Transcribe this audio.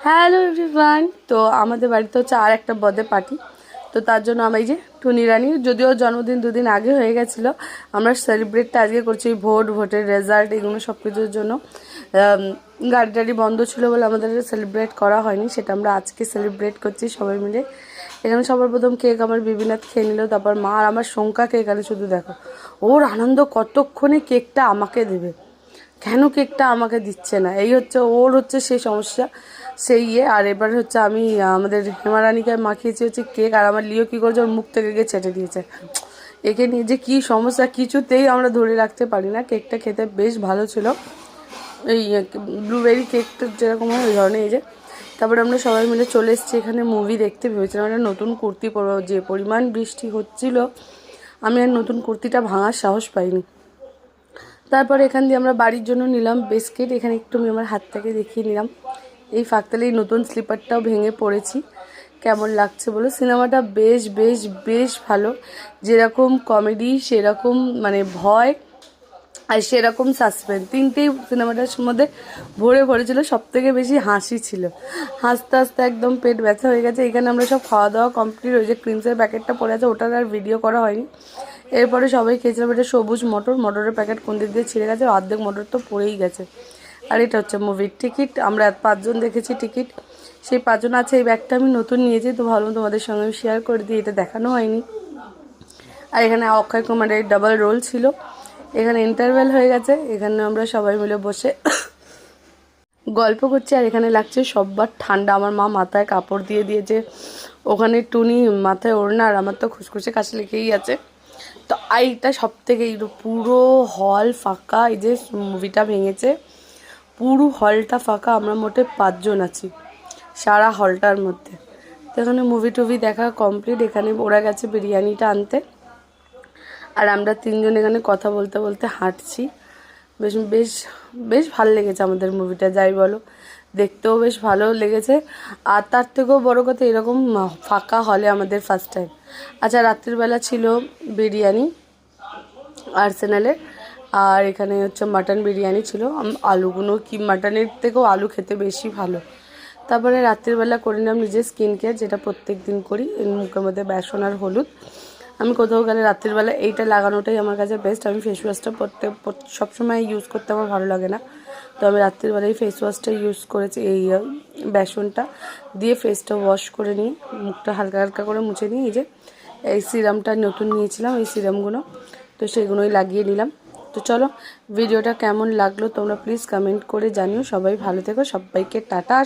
Hello everyone. তো আমাদের বাড়িতে হচ্ছে আর একটা বার্থডে পার্টি। তো তার জন্য আমরা এই যে টুনি রানী, যদিও জন্মদিন দুদিন আগে হয়ে গেছিলো, আমরা সেলিব্রেটটা আজকে করছি। ভোটের রেজাল্ট এগুলো সব কিছুর জন্য গাড়ি টাড়ি বন্ধ ছিল বলে আমাদের সেলিব্রেট করা হয়নি, সেটা আমরা আজকে সেলিব্রেট করছি সবাই মিলে। এখানে সবার প্রথম কেক আমার বিবিনাথ খেয়ে নিল, তারপর মা আর আমার শঙ্কাকে। এখানে শুধু দেখো ওর আনন্দ, কতক্ষণে কেকটা আমাকে দেবে, কেন কেকটা আমাকে দিচ্ছে না, এই হচ্ছে ওর হচ্ছে সেই সমস্যা, সেই ইয়ে। আর এবার হচ্ছে আমি আমাদের হেমারানিকে মাখিয়েছি হচ্ছে কেক, আর আমার লিও কী করেছে, ওর মুখ থেকে গিয়ে ছেটে দিয়েছে। একে নিয়ে যে কী সমস্যা কিছুতেই আমরা ধরে রাখতে পারি না। কেকটা খেতে বেশ ভালো ছিল, এই ব্লুবেরি কেকটা যেরকম হয় ওই ধরনের। এই যে তারপরে আমরা সবাই মিলে চলে এসেছি এখানে মুভি দেখতে। ভেবেছিলাম একটা নতুন কুর্তি পরবো, যে পরিমাণ বৃষ্টি হচ্ছিল আমি আর নতুন কুর্তিটা ভাঙার সাহস পাইনি। তারপরে এখান দিয়ে আমরা বাড়ির জন্য নিলাম বিস্কিট। এখানে একটু আমি আমার হাত থেকে দেখিয়ে নিলাম, এই ফাঁকতালে এই নতুন স্লিপারটাও ভেঙে পড়েছি। কেমন লাগছে বলো? সিনেমাটা বেশ বেশ বেশ ভালো, যেরকম কমেডি সেরকম মানে ভয় আর সেরকম সাসপেন্স, তিনটেই সিনেমাটার মধ্যে ভরে ভরেছিল। সব থেকে বেশি হাসি ছিল, হাসতে হাসতে একদম পেট ব্যথা হয়ে গেছে। এখানে আমরা সব খাওয়া দাওয়া কমপ্লিট, ওই যে ক্রিমসের প্যাকেটটা পড়ে আছে ওটার আর ভিডিও করা হয়নি। এরপরে সবাই খেয়েছিলাম এটা সবুজ মটরের প্যাকেট কোন দিক দিয়ে ছিঁড়ে গেছে, অর্ধেক মটর তো পড়েই গেছে। আর এটা হচ্ছে মুভির টিকিট, আমরা 5 জন দেখেছি টিকিট, সেই 5 জন আছে। এই ব্যাগটা আমি নতুন নিয়েছি, তো ভাবলাম তোমাদের সঙ্গে আমি শেয়ার করে দিই, এটা দেখানো হয়নি। আর এখানে অক্ষয় কুমারের ডাবল রোল ছিল। এখানে ইন্টারভেল হয়ে গেছে, এখানে আমরা সবাই মিলে বসে গল্প করছি। আর এখানে লাগছে সববার ঠান্ডা, আমার মা মাথায় কাপড় দিয়ে দিয়েছে, ওখানে টুনি মাথায় ওড়না, আর আমার তো খুসখুসে কাশি লেগেই আছে। তো এইটা সব থেকে পুরো হল ফাঁকা, এই যে মুভিটা ভেঙেছে পুরো হলটা ফাঁকা, আমরা মোটে 5 জন আছি সারা হলটার মধ্যে। তো এখানে মুভি টুভি দেখা কমপ্লিট। এখানে ওরা গেছে বিরিয়ানিটা আনতে, আর আমরা 3 জন এখানে কথা বলতে বলতে হাঁটছি। বেশ বেশ বেশ ভালো লেগেছে আমাদের মুভিটা, যাই বলো, দেখতেও বেশ ভালো লেগেছে। আর তার থেকেও বড় কথা, এরকম ফাঁকা হলে আমাদের ফার্স্ট টাইম। আচ্ছা, রাত্রিবেলা ছিল বিরিয়ানি আর্সেনালের, আর এখানে হচ্ছে মাটন বিরিয়ানি ছিল। আলুগুলো কি মাটনের থেকেও আলু খেতে বেশি ভালো। তারপরে রাত্রিবেলা করে নিলাম নিজের স্কিন কেয়ার, যেটা প্রত্যেক দিন করি, মুখের মধ্যে বেসন আর হলুদ। আমি কোথাও গেলে রাত্রিবেলা এইটা লাগানোটাই আমার কাছে বেস্ট। আমি ফেস ওয়াশটা সবসময় ইউজ করতে আমার ভালো লাগে না, তো আমি রাত্রিবেলায় ফেস ওয়াশটা ইউজ করেছি, এই বেসনটা দিয়ে ফেসটা ওয়াশ করে নিয়ে মুখটা হালকা হালকা করে মুছে নিয়ে, এই যে এই সিরামটা নতুন নিয়েছিলাম, এই সিরামগুলো, তো সেগুলোই লাগিয়ে নিলাম। তো চলো, ভিডিওটা কেমন লাগলো তোমরা প্লিজ কমেন্ট করে জানিও। সবাই ভালো থেকো, সবাইকে টাটা।